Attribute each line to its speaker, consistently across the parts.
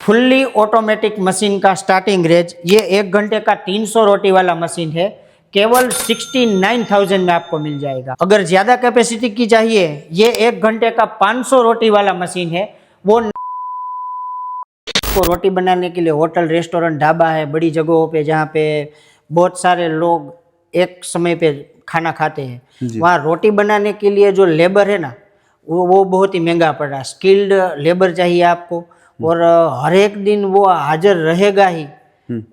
Speaker 1: Fully automatic machine का starting range ये 1 घंटे का 300 रोटी वाला मशीन है, केवल 69,000 में आपको मिल जाएगा। अगर ज़्यादा कैपेसिटी की चाहिए, ये 1 घंटे का 500 रोटी वाला मशीन है। वो को रोटी बनाने के लिए होटल, रेस्टोरेंट, ढाबा है, बड़ी जगहों पे जहाँ पे बहुत सारे लोग एक समय पे खाना खाते हैं, वहाँ रोटी बनाने के लिए जो लेबर है ना, वो बहुत ही महंगा पड़ रहा है। स्किल्ड लेबर चाहिए आपको, और हर एक दिन वो हाजिर रहेगा ही,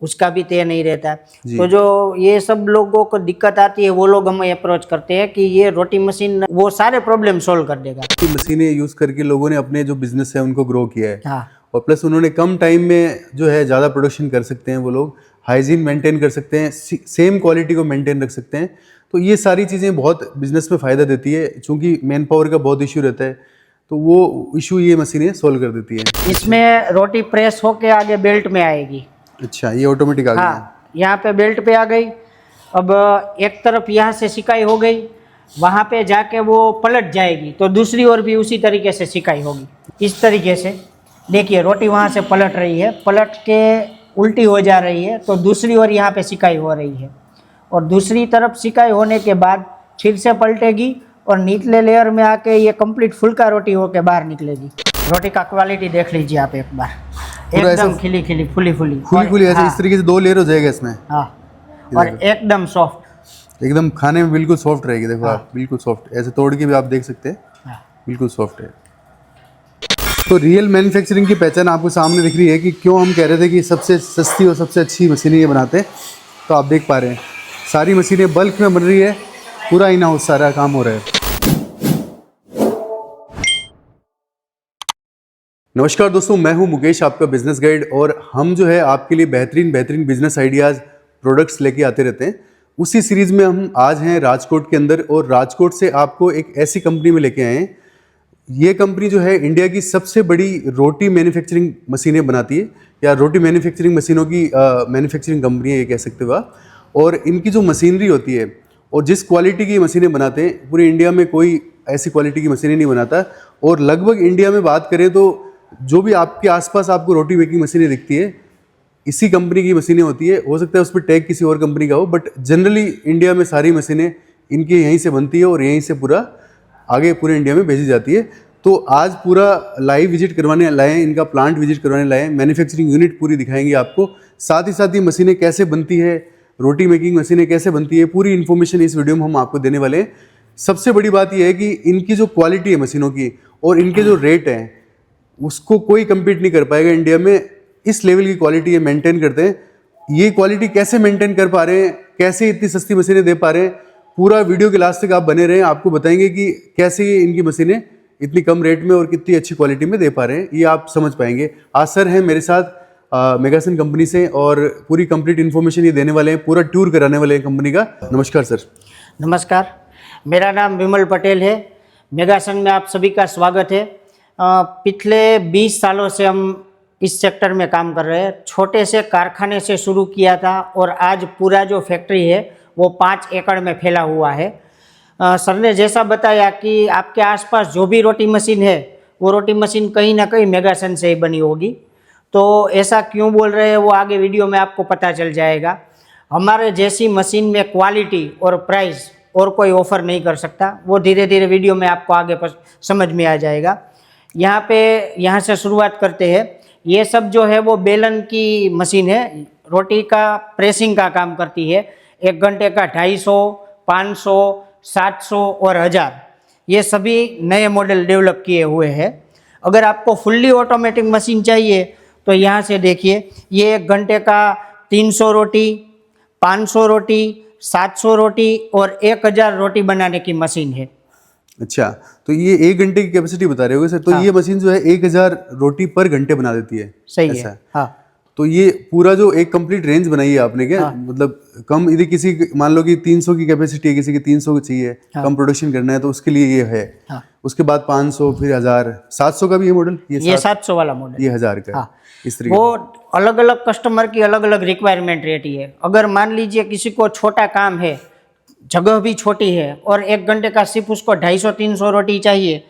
Speaker 1: उसका भी तय नहीं रहता। तो जो ये सब लोगों को दिक्कत आती है, वो लोग हमें अप्रोच करते हैं कि ये रोटी मशीन वो सारे प्रॉब्लम सोल्व कर देगा।
Speaker 2: मशीनें यूज करके लोगों ने अपने जो बिजनेस है उनको ग्रो किया है।
Speaker 1: हाँ,
Speaker 2: और प्लस उन्होंने कम टाइम में जो है ज़्यादा प्रोडक्शन कर सकते हैं, वो लोग हाइजीन मेंटेन कर सकते हैं, सेम क्वालिटी को मेंटेन रख सकते हैं। तो ये सारी चीज़ें बहुत बिजनेस में फ़ायदा देती है, चूँकि मैन पावर का बहुत इशू रहता है, तो वो इशू ये मशीनें सोल्व कर देती है।
Speaker 1: इसमें रोटी प्रेस होके आगे बेल्ट में आएगी।
Speaker 2: अच्छा, ये ऑटोमेटिक आ गया।
Speaker 1: हाँ, यहाँ पे बेल्ट पे आ गई। अब एक तरफ यहाँ से सिकाई हो गई, वहाँ पे जाके वो पलट जाएगी, तो दूसरी ओर भी उसी तरीके से सिकाई होगी। इस तरीके से देखिए, रोटी वहाँ से पलट रही है, पलट के उल्टी हो जा रही है, तो दूसरी ओर यहाँ पे सिकाई हो रही है, और दूसरी तरफ सिकाई होने के बाद फिर से पलटेगी और निचले लेयर में आके ये कंप्लीट फुल्का रोटी होके बाहर निकलेगी। रोटी का क्वालिटी देख लीजिए आप एक बार, एकदम खिली खिली, फुली फुली
Speaker 2: ऐसे। हाँ, इस तरीके से 2 लेयर हो जाएगा इसमें।
Speaker 1: हाँ, और एकदम सॉफ्ट,
Speaker 2: एकदम खाने में बिल्कुल सॉफ्ट रहेगी। देखो आप, बिल्कुल सॉफ्ट, ऐसे तोड़ के भी आप देख सकते हैं।
Speaker 1: हाँ,
Speaker 2: बिल्कुल सॉफ्ट है। तो रियल मैन्युफैक्चरिंग की पहचान आपको सामने दिख रही है कि क्यों हम कह रहे थे कि सबसे सस्ती और सबसे अच्छी मशीनें ये बनाते हैं। तो आप देख पा रहे हैं सारी मशीनें बल्क में बन रही है, पूरा इन हाउस सारा काम हो रहा है। नमस्कार दोस्तों, मैं हूं मुकेश, आपका बिजनेस गाइड, और हम जो है आपके लिए बेहतरीन बिजनेस आइडियाज़, प्रोडक्ट्स लेके आते रहते हैं। उसी सीरीज़ में हम आज हैं राजकोट के अंदर, और राजकोट से आपको एक ऐसी कंपनी में लेके आए हैं। ये कंपनी जो है इंडिया की सबसे बड़ी रोटी मैन्युफैक्चरिंग मशीनें बनाती है, या रोटी मैन्युफैक्चरिंग मशीनों की मैन्युफैक्चरिंग कंपनी है, ये कह सकते हो आप। और इनकी जो मशीनरी होती है और जिस क्वालिटी की मशीनें बनाते हैं, पूरे इंडिया में कोई ऐसी क्वालिटी की मशीनें नहीं बनाता। और लगभग इंडिया में बात करें तो जो भी आपके आसपास आपको रोटी मेकिंग मशीनें दिखती है, इसी कंपनी की मशीनें होती है। हो सकता है उस पर टैग किसी और कंपनी का हो, बट जनरली इंडिया में सारी मशीनें इनके यहीं से बनती है और यहीं से पूरा आगे पूरे इंडिया में भेजी जाती है। तो आज पूरा लाइव विजिट करवाने लाए हैं, इनका प्लांट विजिट करवाने लाए हैं, मैन्युफैक्चरिंग यूनिट पूरी दिखाएंगे आपको। साथ ही मशीनें कैसे बनती है, रोटी मेकिंग मशीनें कैसे बनती है, पूरी इन्फॉर्मेशन इस वीडियो में हम आपको देने वाले हैं। सबसे बड़ी बात यह है कि इनकी जो क्वालिटी है मशीनों की और इनके जो रेट हैं, उसको कोई कम्पीट नहीं कर पाएगा इंडिया में। इस लेवल की क्वालिटी ये मेंटेन करते हैं। ये क्वालिटी कैसे मेंटेन कर पा रहे हैं, कैसे इतनी सस्ती मशीनें दे पा रहे हैं, पूरा वीडियो के लास्ट तक आप बने रहें। आपको बताएंगे कि कैसे ये इनकी मशीनें इतनी कम रेट में और कितनी अच्छी क्वालिटी में दे पा रहे हैं, ये आप समझ पाएंगे। आज सर हैं मेरे साथ मेगासन कंपनी से, और पूरी कंप्लीट इन्फॉर्मेशन ये देने वाले हैं, पूरा टूर कराने वाले हैं कंपनी का। नमस्कार सर।
Speaker 1: नमस्कार, मेरा नाम विमल पटेल है। मेगासन में आप सभी का स्वागत है। पिछले 20 सालों से हम इस सेक्टर में काम कर रहे हैं। छोटे से कारखाने से शुरू किया था, और आज पूरा जो फैक्ट्री है वो 5 एकड़ में फैला हुआ है। सर ने जैसा बताया कि आपके आसपास जो भी रोटी मशीन है, वो रोटी मशीन कहीं ना कहीं मेगासन से ही बनी होगी। तो ऐसा क्यों बोल रहे हैं वो आगे वीडियो में आपको पता चल जाएगा। हमारे जैसी मशीन में क्वालिटी और प्राइस और कोई ऑफ़र नहीं कर सकता, वो धीरे धीरे वीडियो में आपको आगे समझ में आ जाएगा। यहाँ से शुरुआत करते हैं। ये सब जो है वो बेलन की मशीन है, रोटी का प्रेसिंग का काम करती है। 1 घंटे का 250, 500, 700 और 1000, ये सभी नए मॉडल डेवलप किए हुए हैं। अगर आपको फुल्ली ऑटोमेटिक मशीन चाहिए तो यहाँ से देखिए, ये 1 घंटे का 300 रोटी, 500 रोटी, 700 रोटी और 1000 रोटी बनाने की मशीन है।
Speaker 2: अच्छा, तो ये 1 घंटे की कैपेसिटी बता रहे होगे सर। तो हाँ, ये मशीन जो है 1000 रोटी पर घंटे बना देती है।
Speaker 1: सही
Speaker 2: ऐसा
Speaker 1: है। हाँ,
Speaker 2: तो ये पूरा जो एक कंप्लीट रेंज बनाई है आपने, क्या मतलब कम, यदि किसी मान लो कि 300 की कैपेसिटी है, किसी की 300 चाहिए, कम प्रोडक्शन करना है, तो उसके लिए ये है। उसके बाद 500, फिर 1000, 700 का भी ये मॉडल,
Speaker 1: ये 700 वाला मॉडल,
Speaker 2: ये 1000 का। इस तरीके
Speaker 1: वो अलग अलग कस्टमर की अलग अलग रिक्वायरमेंट रहती है। अगर मान लीजिए किसी को छोटा काम है, जगह भी छोटी है, और 1 घंटे का सिर्फ उसको 250-300 रोटी चाहिए,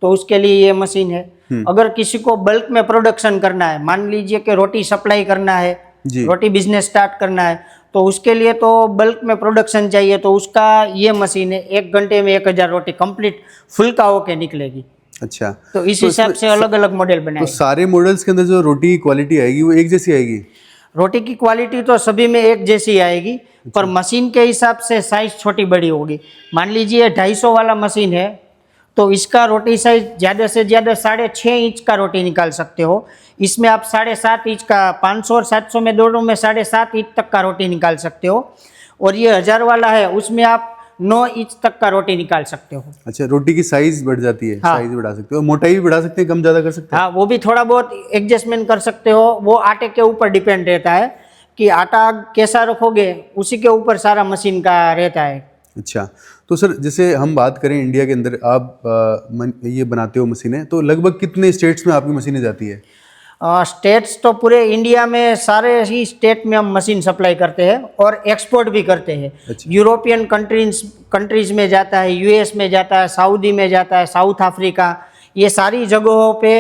Speaker 1: तो उसके लिए ये मशीन है। अगर किसी को बल्क में प्रोडक्शन करना है, मान लीजिए कि रोटी सप्लाई करना है,
Speaker 2: जी।
Speaker 1: रोटी बिजनेस स्टार्ट करना है, तो उसके लिए तो बल्क में प्रोडक्शन चाहिए, तो उसका ये मशीन है। 1 घंटे में 1000 रोटी कंप्लीट फुल्का होके निकलेगी।
Speaker 2: अच्छा,
Speaker 1: तो इस हिसाब से अलग अलग मॉडल बनाए।
Speaker 2: तो सारे मॉडल्स के अंदर जो रोटी की क्वालिटी आएगी वो एक जैसी आएगी?
Speaker 1: रोटी की क्वालिटी तो सभी में एक जैसी आएगी, पर मशीन के हिसाब से साइज छोटी बड़ी होगी। मान लीजिए 250 वाला मशीन है, तो इसका रोटी साइज ज़्यादा से ज़्यादा 6.5 इंच का रोटी निकाल सकते हो। इसमें आप 7.5 इंच का, 500 और 700 में दोनों में 7.5 इंच तक का रोटी निकाल सकते हो। और ये 1000 वाला है, उसमें आप 9 इंच तक का रोटी निकाल सकते हो।
Speaker 2: अच्छा, रोटी की साइज बढ़ जाती है?
Speaker 1: हाँ।
Speaker 2: साइज बढ़ा सकते हो, मोटाई भी बढ़ा सकते हैं, कम ज़्यादा कर सकते हैं?
Speaker 1: हाँ, वो भी थोड़ा बहुत एडजस्टमेंट कर सकते हो। वो आटे के ऊपर डिपेंड रहता है कि आटा कैसा रखोगे, उसी के ऊपर सारा मशीन का रहता है।
Speaker 2: अच्छा, तो सर जैसे हम बात करें इंडिया के अंदर, आप ये बनाते हो मशीनें, तो लगभग कितने स्टेट्स में आपकी मशीनें जाती है?
Speaker 1: स्टेट्स तो पूरे इंडिया में सारे ही स्टेट में हम मशीन सप्लाई करते हैं और एक्सपोर्ट भी करते हैं।
Speaker 2: अच्छा।
Speaker 1: यूरोपियन कंट्रीज में जाता है, यूएस में जाता है, सऊदी में जाता है, साउथ अफ्रीका, ये सारी जगहों पे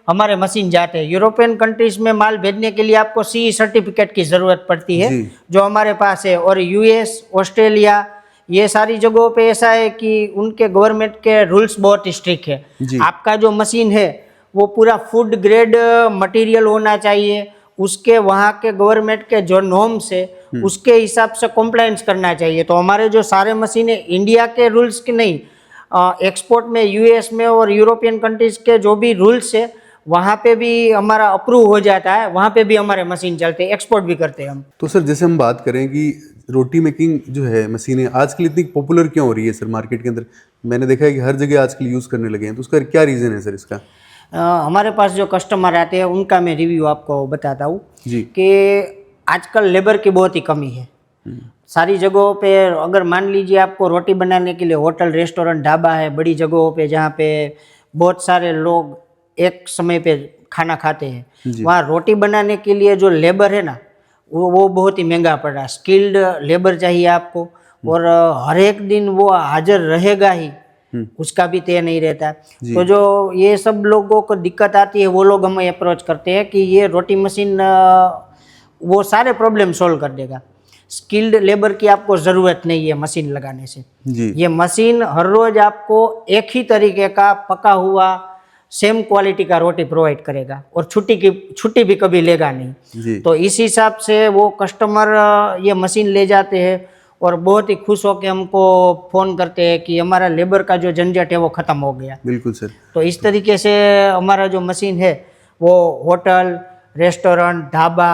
Speaker 1: हमारे मशीन जाते हैं। यूरोपियन कंट्रीज में माल भेजने के लिए आपको CE सर्टिफिकेट की ज़रूरत पड़ती है,
Speaker 2: जी।
Speaker 1: जो हमारे पास है। और यूएस, ऑस्ट्रेलिया, ये सारी जगहों पे ऐसा है कि उनके गवर्नमेंट के रूल्स बहुत स्ट्रिक्ट है।
Speaker 2: जी।
Speaker 1: आपका जो मशीन है वो पूरा फूड ग्रेड मटेरियल होना चाहिए, उसके वहाँ के गवर्नमेंट के जो नॉर्म्स है उसके हिसाब से कॉम्प्लायंस करना चाहिए। तो हमारे जो सारे मशीनें इंडिया के रूल्स की नहीं, एक्सपोर्ट में यूएस में और यूरोपियन कंट्रीज के जो भी रूल्स है वहाँ पे भी हमारा अप्रूव हो जाता है, वहाँ पे भी हमारे मशीन चलते हैं, एक्सपोर्ट भी करते हैं हम।
Speaker 2: तो सर जैसे हम बात करें कि रोटी मेकिंग जो है मशीनें आजकल इतनी पॉपुलर क्यों हो रही है सर मार्केट के अंदर? मैंने देखा है कि हर जगह आजकल यूज़ करने लगे हैं, तो उसका क्या रीज़न है सर इसका?
Speaker 1: हमारे पास जो कस्टमर आते हैं उनका मैं रिव्यू आपको बताता हूँ
Speaker 2: जी।
Speaker 1: कि आजकल लेबर की बहुत ही कमी है सारी जगहों पे। अगर मान लीजिए आपको रोटी बनाने के लिए होटल, रेस्टोरेंट, ढाबा है बड़ी जगहों पे जहाँ पे बहुत सारे लोग एक समय पे खाना खाते हैं,
Speaker 2: जी।
Speaker 1: वहाँ रोटी बनाने के लिए जो लेबर है ना वो बहुत ही महंगा पड़ रहा है। स्किल्ड लेबर चाहिए आपको, और हर एक दिन वो हाजिर रहेगा ही, उसका भी तय नहीं रहता। तो जो ये सब लोगों को दिक्कत आती है वो लोग हमें अप्रोच करते हैं कि ये रोटी मशीन वो सारे प्रॉब्लम सॉल्व कर देगा। स्किल्ड लेबर की आपको ज़रूरत नहीं है मशीन लगाने से।
Speaker 2: जी।
Speaker 1: ये मशीन हर रोज़ आपको एक ही तरीके का पका हुआ सेम क्वालिटी का रोटी प्रोवाइड करेगा, और छुट्टी भी कभी लेगा नहीं।
Speaker 2: जी।
Speaker 1: तो इस हिसाब से वो कस्टमर ये मशीन ले जाते हैं और बहुत ही खुश होकर हमको फ़ोन करते हैं कि हमारा लेबर का जो झंझट है वो ख़त्म हो गया।
Speaker 2: बिल्कुल सर।
Speaker 1: तो इस तरीके से हमारा जो मशीन है वो होटल, रेस्टोरेंट, ढाबा,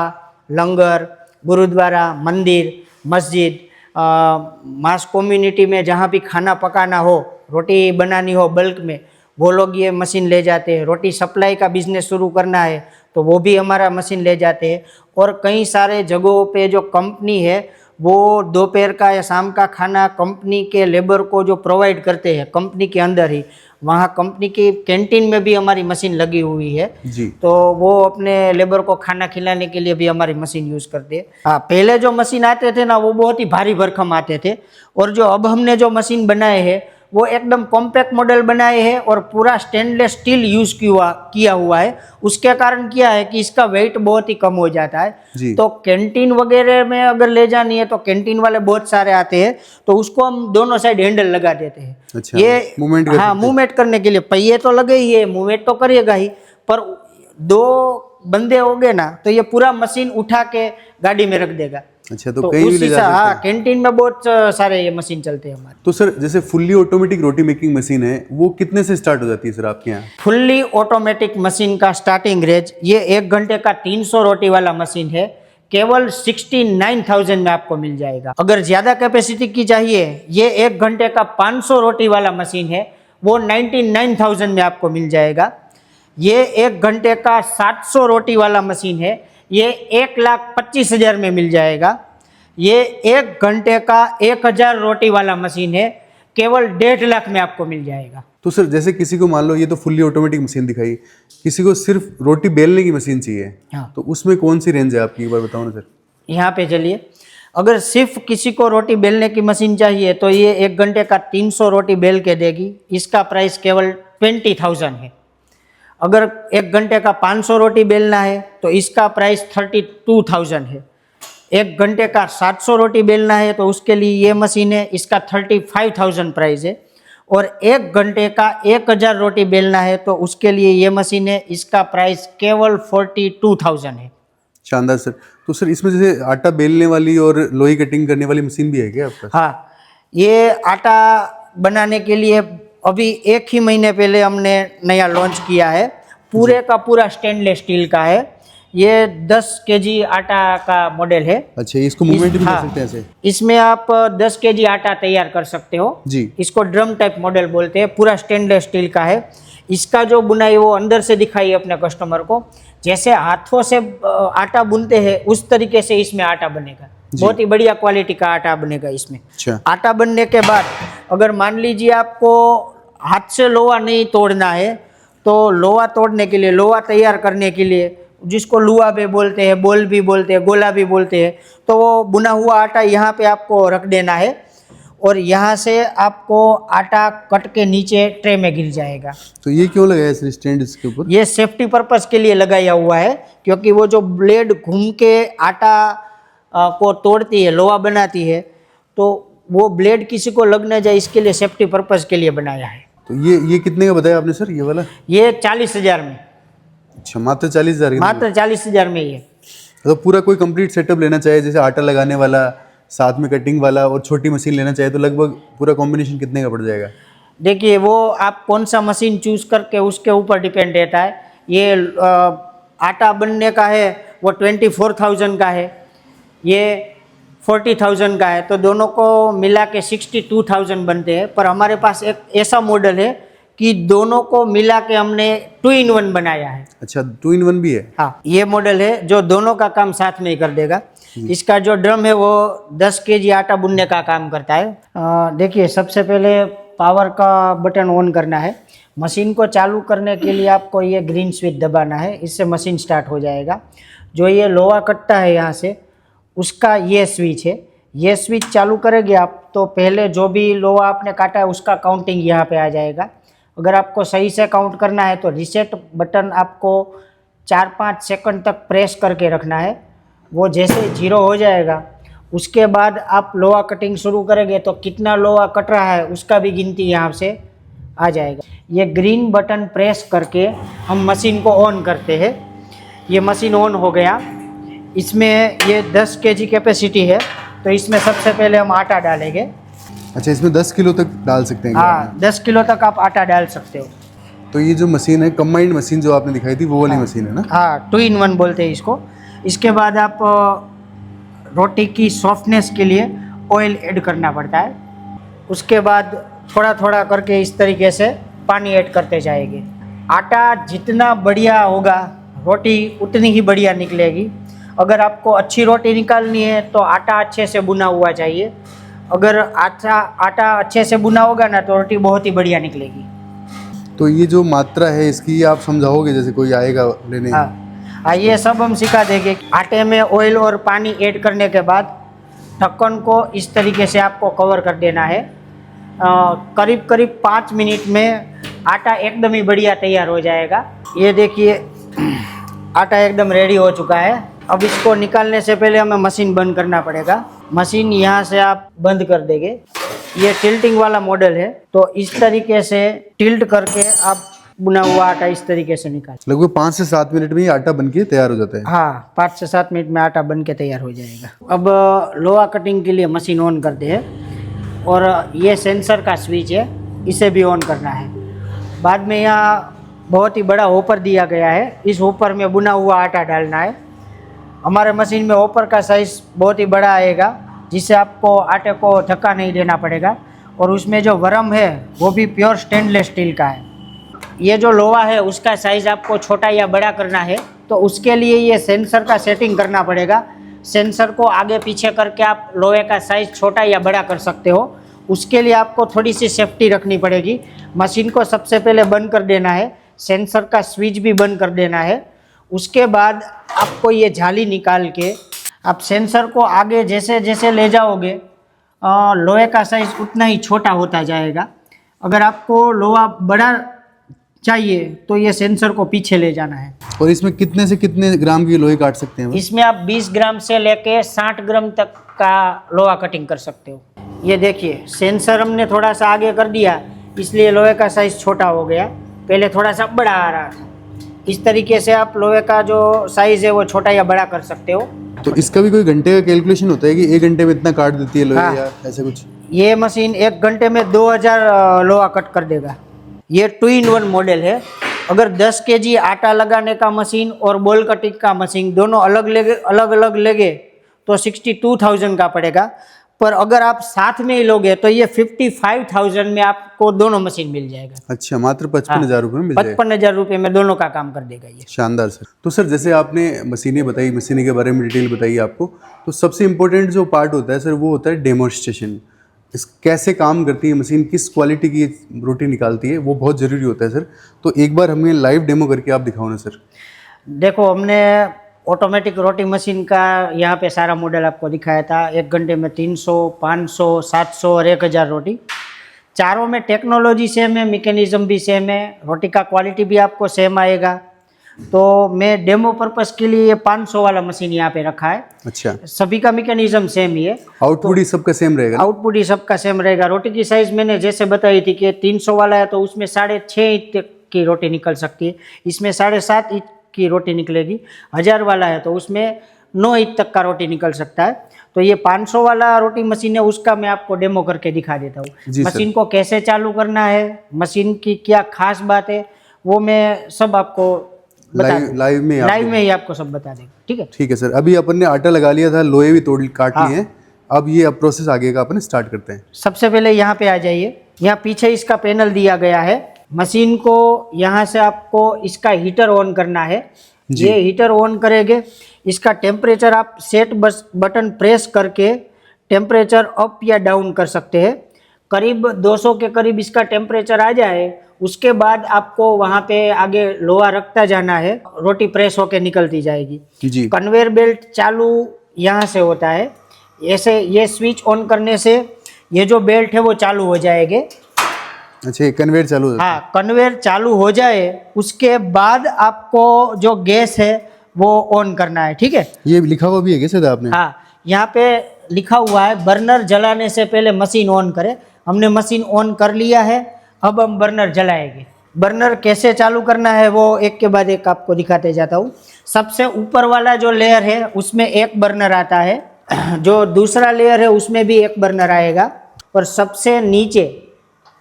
Speaker 1: लंगर, गुरुद्वारा, मंदिर, मस्जिद, मास कम्युनिटी में जहाँ भी खाना पकाना हो, रोटी बनानी हो बल्क में, वो लोग ये मशीन ले जाते हैं। रोटी सप्लाई का बिजनेस शुरू करना है तो वो भी हमारा मशीन ले जाते हैं। और कई सारे जगहों पे जो कंपनी है वो दोपहर का या शाम का खाना कंपनी के लेबर को जो प्रोवाइड करते हैं कंपनी के अंदर ही, वहाँ कंपनी की कैंटीन में भी हमारी मशीन लगी हुई है।
Speaker 2: जी।
Speaker 1: तो वो अपने लेबर को खाना खिलाने के लिए भी हमारी मशीन यूज़ करते हैं। हाँ, पहले जो मशीन आते थे ना वो बहुत ही भारी भरकम आते थे, और जो अब हमने जो मशीन बनाए हैं वो एकदम कॉम्पैक्ट मॉडल बनाए हैं और पूरा स्टेनलेस स्टील यूज़ किया हुआ है। उसके कारण क्या है कि इसका वेट बहुत ही कम हो जाता है।
Speaker 2: जी।
Speaker 1: तो कैंटीन वगैरह में अगर ले जानी है तो कैंटीन वाले बहुत सारे आते हैं, तो उसको हम दोनों साइड हैंडल लगा देते हैं।
Speaker 2: अच्छा,
Speaker 1: ये
Speaker 2: मूवमेंट
Speaker 1: हाँ, मूवमेंट करने के लिए पहिए तो लगे ही है, मूवमेंट तो करिएगा ही, पर 2 बंदे हो गए ना तो ये पूरा मशीन उठा के गाड़ी में रख देगा।
Speaker 2: अच्छा, तो कहीं भी ले जा सकते
Speaker 1: हाँ,
Speaker 2: हैं।
Speaker 1: कैंटीन में बहुत सारे ये मशीन चलते हैं हमारे।
Speaker 2: तो सर जैसे फुल्ली ऑटोमेटिक रोटी मेकिंग मशीन है वो कितने से स्टार्ट हो जाती है सर आपके यहाँ?
Speaker 1: फुल्ली ऑटोमेटिक मशीन का स्टार्टिंग रेंज ये 1 घंटे का 300 रोटी वाला मशीन है, केवल 69,000 में आपको मिल जाएगा। अगर ज़्यादा कैपेसिटी की चाहिए, ये 1 घंटे का 500 रोटी वाला मशीन है, वो 99,000 में आपको मिल जाएगा। ये 1 घंटे का 700 रोटी वाला मशीन है, ये 1,25,000 में मिल जाएगा। ये 1 घंटे का 1000 रोटी वाला मशीन है, केवल 1.5 लाख में आपको मिल जाएगा।
Speaker 2: तो सर जैसे किसी को मान लो, ये तो फुल्ली ऑटोमेटिक मशीन दिखाई, किसी को सिर्फ रोटी बेलने की मशीन चाहिए,
Speaker 1: हाँ।
Speaker 2: तो उसमें कौन सी रेंज है आपकी, एक बार बताओ ना सर।
Speaker 1: यहाँ पे चलिए, अगर सिर्फ किसी को रोटी बेलने की मशीन चाहिए तो ये 1 घंटे का 300 रोटी बेल के देगी। इसका प्राइस केवल 20,000 है। अगर 1 घंटे का 500 रोटी बेलना है तो इसका प्राइस 32,000 है। 1 घंटे का 700 रोटी बेलना है तो उसके लिए ये मशीन है, इसका 35,000 प्राइस है। और 1 घंटे का 1000 रोटी बेलना है तो उसके लिए ये मशीन है, इसका प्राइस केवल 42,000 है।
Speaker 2: शानदार सर। तो सर इसमें जैसे आटा बेलने वाली और लोई कटिंग करने वाली मशीन भी है क्या आपका?
Speaker 1: हाँ, ये आटा बनाने के लिए अभी 1 ही महीने पहले हमने नया लॉन्च किया है। पूरे का पूरा स्टेनलेस स्टील का है। ये 10 केजी आटा का मॉडल है।
Speaker 2: अच्छा, इसको मूवमेंट भी कर
Speaker 1: हाँ,
Speaker 2: सकते हैं ऐसे?
Speaker 1: इसमें आप 10 केजी आटा तैयार कर सकते हो
Speaker 2: जी।
Speaker 1: इसको ड्रम टाइप मॉडल बोलते हैं। पूरा स्टेनलेस स्टील का है। इसका जो बुनाई वो अंदर से दिखाई अपने कस्टमर को, जैसे हाथों से आटा बुनते हैं उस तरीके से इसमें आटा बनेगा। बहुत ही बढ़िया क्वालिटी का आटा बनेगा इसमें।
Speaker 2: अच्छा।
Speaker 1: आटा बनने के बाद अगर मान लीजिए आपको हाथ से लोहा नहीं तोड़ना है तो लोहा तोड़ने के लिए, लोहा तैयार करने के लिए, जिसको लुआ भी बोलते हैं, बोल भी बोलते हैं, गोला भी बोलते हैं, तो वो बुना हुआ आटा यहाँ पे आपको रख देना है और यहाँ से आपको आटा कट के नीचे ट्रे में गिर जाएगा।
Speaker 2: तो ये क्यों लगाया सर स्टैंड इसके ऊपर?
Speaker 1: ये सेफ्टी पर्पस के लिए लगाया हुआ है, क्योंकि वो जो ब्लेड घूम के आटा को तोड़ती है, लोहा बनाती है, तो वो ब्लेड किसी को लग न जाए इसके लिए सेफ्टी पर्पस के लिए बनाया है।
Speaker 2: तो ये कितने का बताया आपने सर ये वाला?
Speaker 1: ये 40,000 में।
Speaker 2: अच्छा, मात्र 40,000 का?
Speaker 1: मात्र 40,000 में ये।
Speaker 2: तो पूरा कोई कंप्लीट सेटअप लेना चाहे, जैसे आटा लगाने वाला, साथ में कटिंग वाला और छोटी मशीन लेना चाहे, तो लगभग पूरा कॉम्बिनेशन कितने का पड़ जाएगा?
Speaker 1: देखिए, वो आप कौन सा मशीन चूज करके उसके ऊपर डिपेंड रहता है। ये आटा बनने का है वो 24,000 का है, ये 40,000 का है, तो दोनों को मिला के 62,000 बनते हैं। पर हमारे पास एक ऐसा मॉडल है कि दोनों को मिला के हमने 2-in-1 बनाया है।
Speaker 2: अच्छा, 2-in-1 भी है?
Speaker 1: हाँ, ये मॉडल है जो दोनों का काम साथ में ही कर देगा। इसका जो ड्रम है वो 10 केजी आटा बुनने का काम करता है। देखिए, सबसे पहले पावर का बटन ऑन करना है। मशीन को चालू करने के लिए आपको ये ग्रीन स्विच दबाना है, इससे मशीन स्टार्ट हो जाएगा। जो ये लोहा कटता है यहाँ से, उसका ये स्विच है। ये स्विच चालू करेंगे आप तो पहले जो भी लोहा आपने काटा है उसका काउंटिंग यहाँ पे आ जाएगा। अगर आपको सही से काउंट करना है तो रीसेट बटन आपको 4-5 सेकंड तक प्रेस करके रखना है। वो जैसे 0 हो जाएगा उसके बाद आप लोहा कटिंग शुरू करेंगे तो कितना लोहा कट रहा है उसका भी गिनती यहाँ से आ जाएगा। ये ग्रीन बटन प्रेस करके हम मशीन को ऑन करते हैं। ये मशीन ऑन हो गया। इसमें ये 10 केजी कैपेसिटी है, तो इसमें सबसे पहले हम आटा डालेंगे।
Speaker 2: अच्छा, इसमें 10 किलो तक डाल सकते हैं?
Speaker 1: हाँ, 10 किलो तक आप आटा डाल सकते हो।
Speaker 2: तो ये जो मशीन है, कंबाइंड मशीन जो आपने दिखाई थी, वो वाली मशीन है ना?
Speaker 1: हाँ, 2-in-1 बोलते हैं इसको। इसके बाद आप रोटी की सॉफ्टनेस के लिए ऑयल ऐड करना पड़ता है। उसके बाद थोड़ा थोड़ा करके इस तरीके से पानी ऐड करते जाएंगे। आटा जितना बढ़िया होगा रोटी उतनी ही बढ़िया निकलेगी। अगर आपको अच्छी रोटी निकालनी है तो आटा अच्छे से बुना हुआ चाहिए। अगर आटा अच्छे से बुना होगा ना तो रोटी बहुत ही बढ़िया निकलेगी।
Speaker 2: तो ये जो मात्रा है इसकी आप समझाओगे, जैसे कोई आएगा लेने?
Speaker 1: हाँ, ये सब हम सिखा देंगे। आटे में ऑयल और पानी ऐड करने के बाद ढक्कन को इस तरीके से आपको कवर कर देना है। करीब करीब 5 मिनट में आटा एकदम ही बढ़िया तैयार हो जाएगा। ये देखिए, आटा एकदम रेडी हो चुका है। अब इसको निकालने से पहले हमें मशीन बंद करना पड़ेगा। मशीन यहाँ से आप बंद कर देंगे। ये टिल्टिंग वाला मॉडल है, तो इस तरीके से टिल्ट करके आप बुना हुआ आटा इस तरीके से निकाल।
Speaker 2: लगभग 5 से 7 मिनट में ही आटा बनके तैयार हो जाता है?
Speaker 1: हाँ, 5 से 7 मिनट में आटा बन के तैयार हो जाएगा। अब लोहा कटिंग के लिए मशीन ऑन करते हैं और ये सेंसर का स्विच है, इसे भी ऑन करना है। बाद में यहाँ बहुत ही बड़ा होपर दिया गया है, इस होपर में बुना हुआ आटा डालना है। हमारे मशीन में होपर का साइज़ बहुत ही बड़ा आएगा, जिससे आपको आटे को धक्का नहीं देना पड़ेगा। और उसमें जो वरम है वो भी प्योर स्टेनलेस स्टील का है। ये जो लोहा है उसका साइज़ आपको छोटा या बड़ा करना है तो उसके लिए ये सेंसर का सेटिंग करना पड़ेगा। सेंसर को आगे पीछे करके आप लोहे का साइज़ छोटा या बड़ा कर सकते हो। उसके लिए आपको थोड़ी सी सेफ्टी रखनी पड़ेगी। मशीन को सबसे पहले बंद कर देना है, सेंसर का स्विच भी बंद कर देना है। उसके बाद आपको ये जाली निकाल के आप सेंसर को आगे जैसे जैसे ले जाओगे लोहे का साइज़ उतना ही छोटा होता जाएगा। अगर आपको लोहा बड़ा चाहिए तो ये सेंसर को पीछे ले जाना है।
Speaker 2: और इसमें कितने से कितने ग्राम की लोहे काट सकते हैं?
Speaker 1: इसमें आप 20 ग्राम से लेके 60 ग्राम तक का लोहा कटिंग कर सकते हो। ये देखिए सेंसर हमने थोड़ा सा आगे कर दिया, इसलिए लोहे का साइज छोटा हो गया, पहले थोड़ा सा बड़ा आ रहा था। इस तरीके से आप लोहे का जो साइज है वो छोटा या बड़ा कर सकते हो।
Speaker 2: तो इसका भी कोई घंटे का कैलकुलेशन होता है कि 1 घंटे में इतना काट देती है लोहे
Speaker 1: हाँ।
Speaker 2: या ऐसा कुछ?
Speaker 1: ये मशीन 1 घंटे में 2000 लोहा कट कर देगा। ये 2-in-1 मॉडल है। अगर 10 kg आटा लगाने का मशीन और बॉल कटिंग का मशीन दोनों अलग अलग लेगे तो 62,000 का पड़ेगा, पर अगर आप साथ में ही लोगे तो ये 55,000 में आपको दोनों मशीन मिल जाएगा।
Speaker 2: अच्छा, मात्र 55,000 रुपये में मिल जाएगा?
Speaker 1: 55,000 रुपये में दोनों का काम कर देगा ये।
Speaker 2: शानदार सर। तो सर जैसे आपने मशीनें बताई, मशीनें के बारे में डिटेल बताई आपको, तो सबसे इम्पोर्टेंट जो पार्ट होता है सर वो होता है डेमोन्स्ट्रेशन। इस कैसे काम करती है मशीन, किस क्वालिटी की रोटी निकालती है, वो बहुत ज़रूरी होता है सर। तो एक बार हमें लाइव डेमो करके आप दिखाओ ना सर।
Speaker 1: देखो हमने ऑटोमेटिक रोटी मशीन का यहाँ पे सारा मॉडल आपको दिखाया था। 1 घंटे में 300, 500, 700 और 1000 रोटी। चारों में टेक्नोलॉजी सेम है, मैकेनिज्म भी सेम है, रोटी का क्वालिटी भी आपको सेम आएगा। तो मैं डेमो पर्पस के लिए ये 500 वाला मशीन यहाँ पे रखा है।
Speaker 2: अच्छा,
Speaker 1: सभी का मैकेनिज्म सेम ही है,
Speaker 2: आउटपुट ही सबका सेम रहेगा?
Speaker 1: आउटपुट ही सबका सेम रहेगा। रोटी की साइज मैंने जैसे बताई थी कि 300 वाला है तो उसमें 6.5 इंच तक की रोटी निकल सकती है, इसमें 7.5 इंच की रोटी निकलेगी। 1000 वाला है तो उसमें 9 इंच तक का रोटी निकल सकता है। तो ये 500 वाला रोटी मशीन है, उसका मैं आपको डेमो करके दिखा देता हूँ। मशीन को कैसे चालू करना है, मशीन की क्या खास बात है, वो मैं सब आपको
Speaker 2: लाइव में
Speaker 1: ही आपको सब बता देंगे। ठीक है?
Speaker 2: ठीक है सर। अभी अपन ने आटा लगा लिया था, लोहे भी तोड़ काट लिए हैं, अब ये प्रोसेस आगे का अपन स्टार्ट करते हैं।
Speaker 1: सबसे पहले यहाँ पे आ जाइए। यहाँ पीछे इसका पैनल दिया गया है। मशीन को यहाँ से आपको इसका हीटर ऑन करना है। ये हीटर ऑन करेंगे, इसका टेम्परेचर आप सेट बटन प्रेस करके टेम्परेचर अप या डाउन कर सकते हैं। करीब 200 के करीब इसका टेम्परेचर आ जाए, उसके बाद आपको वहाँ पे आगे लोहा रखता जाना है, रोटी प्रेस होके निकलती जाएगी
Speaker 2: जी।
Speaker 1: कन्वेयर बेल्ट चालू यहाँ से होता है। ऐसे ये स्विच ऑन करने से ये जो बेल्ट है वो चालू हो जाएंगे।
Speaker 2: अच्छा, ये कन्वेयर चालू है?
Speaker 1: हाँ, कन्वेयर चालू हो जाए उसके बाद आपको जो गैस है वो ऑन करना है। ठीक है?
Speaker 2: ये लिखा हुआ भी है क्या सर आपने?
Speaker 1: हाँ, यहाँ पे लिखा हुआ है बर्नर जलाने से पहले मशीन ऑन करें। हमने मशीन ऑन कर लिया है, अब हम बर्नर जलाएंगे। बर्नर कैसे चालू करना है वो एक के बाद एक आपको दिखाते जाता हूँ। सबसे ऊपर वाला जो लेयर है उसमें एक बर्नर आता है, जो दूसरा लेयर है उसमें भी एक बर्नर आएगा, और सबसे नीचे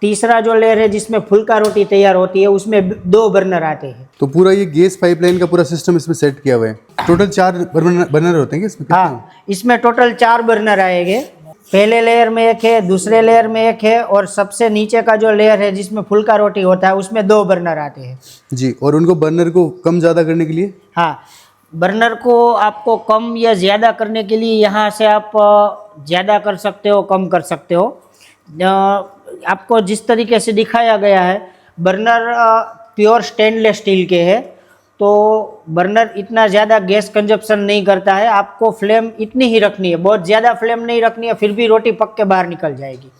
Speaker 1: तीसरा जो लेयर है जिसमें फुल्का रोटी तैयार होती है उसमें 2 बर्नर आते हैं।
Speaker 2: तो पूरा ये गैस पाइपलाइन का पूरा सिस्टम इसमें सेट किया हुआ है। टोटल 4 बर्नर होते हैं क्या इसमें?
Speaker 1: हाँ, इसमें टोटल 4 बर्नर आएंगे। पहले लेयर में एक है, दूसरे लेयर में एक है, और सबसे नीचे का जो लेयर है जिसमें फुल्का रोटी होता है उसमें 2 बर्नर आते हैं
Speaker 2: जी। और उनको बर्नर को कम ज़्यादा करने के लिए?
Speaker 1: हाँ, बर्नर को आपको कम या ज़्यादा करने के लिए यहाँ से आप ज़्यादा कर सकते हो, कम कर सकते हो। आपको जिस तरीके से दिखाया गया है, बर्नर प्योर स्टेनलेस स्टील के है, तो बर्नर इतना ज़्यादा गैस कंजप्शन नहीं करता है। आपको फ्लेम इतनी ही रखनी है, बहुत ज़्यादा फ्लेम नहीं रखनी है, फिर भी रोटी पक के बाहर निकल जाएगी।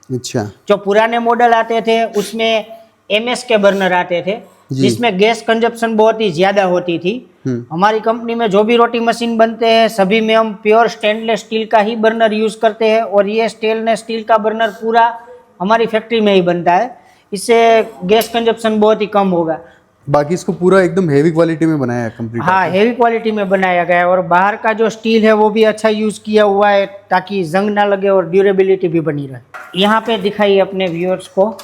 Speaker 2: अच्छा।
Speaker 1: जो पुराने मॉडल आते थे उसमें MS के बर्नर आते थे जिसमें गैस कंजप्शन बहुत ही ज़्यादा होती थी। हमारी कंपनी में जो भी रोटी मशीन बनते हैं सभी में हम प्योर स्टेनलेस स्टील का ही बर्नर यूज़ करते हैं, और ये स्टेनलेस स्टील का बर्नर पूरा हमारी फैक्ट्री में ही बनता है। इससे गैस कंजप्शन बहुत ही कम होगा।
Speaker 2: बाकी इसको पूरा एकदम हेवी क्वालिटी में बनाया है कंप्लीट?
Speaker 1: हाँ, हेवी क्वालिटी में बनाया गया है, और बाहर का जो स्टील है वो भी अच्छा यूज़ किया हुआ है ताकि जंग ना लगे और ड्यूरेबिलिटी भी बनी रहे। यहाँ पे दिखाइए अपने व्यूअर्स को,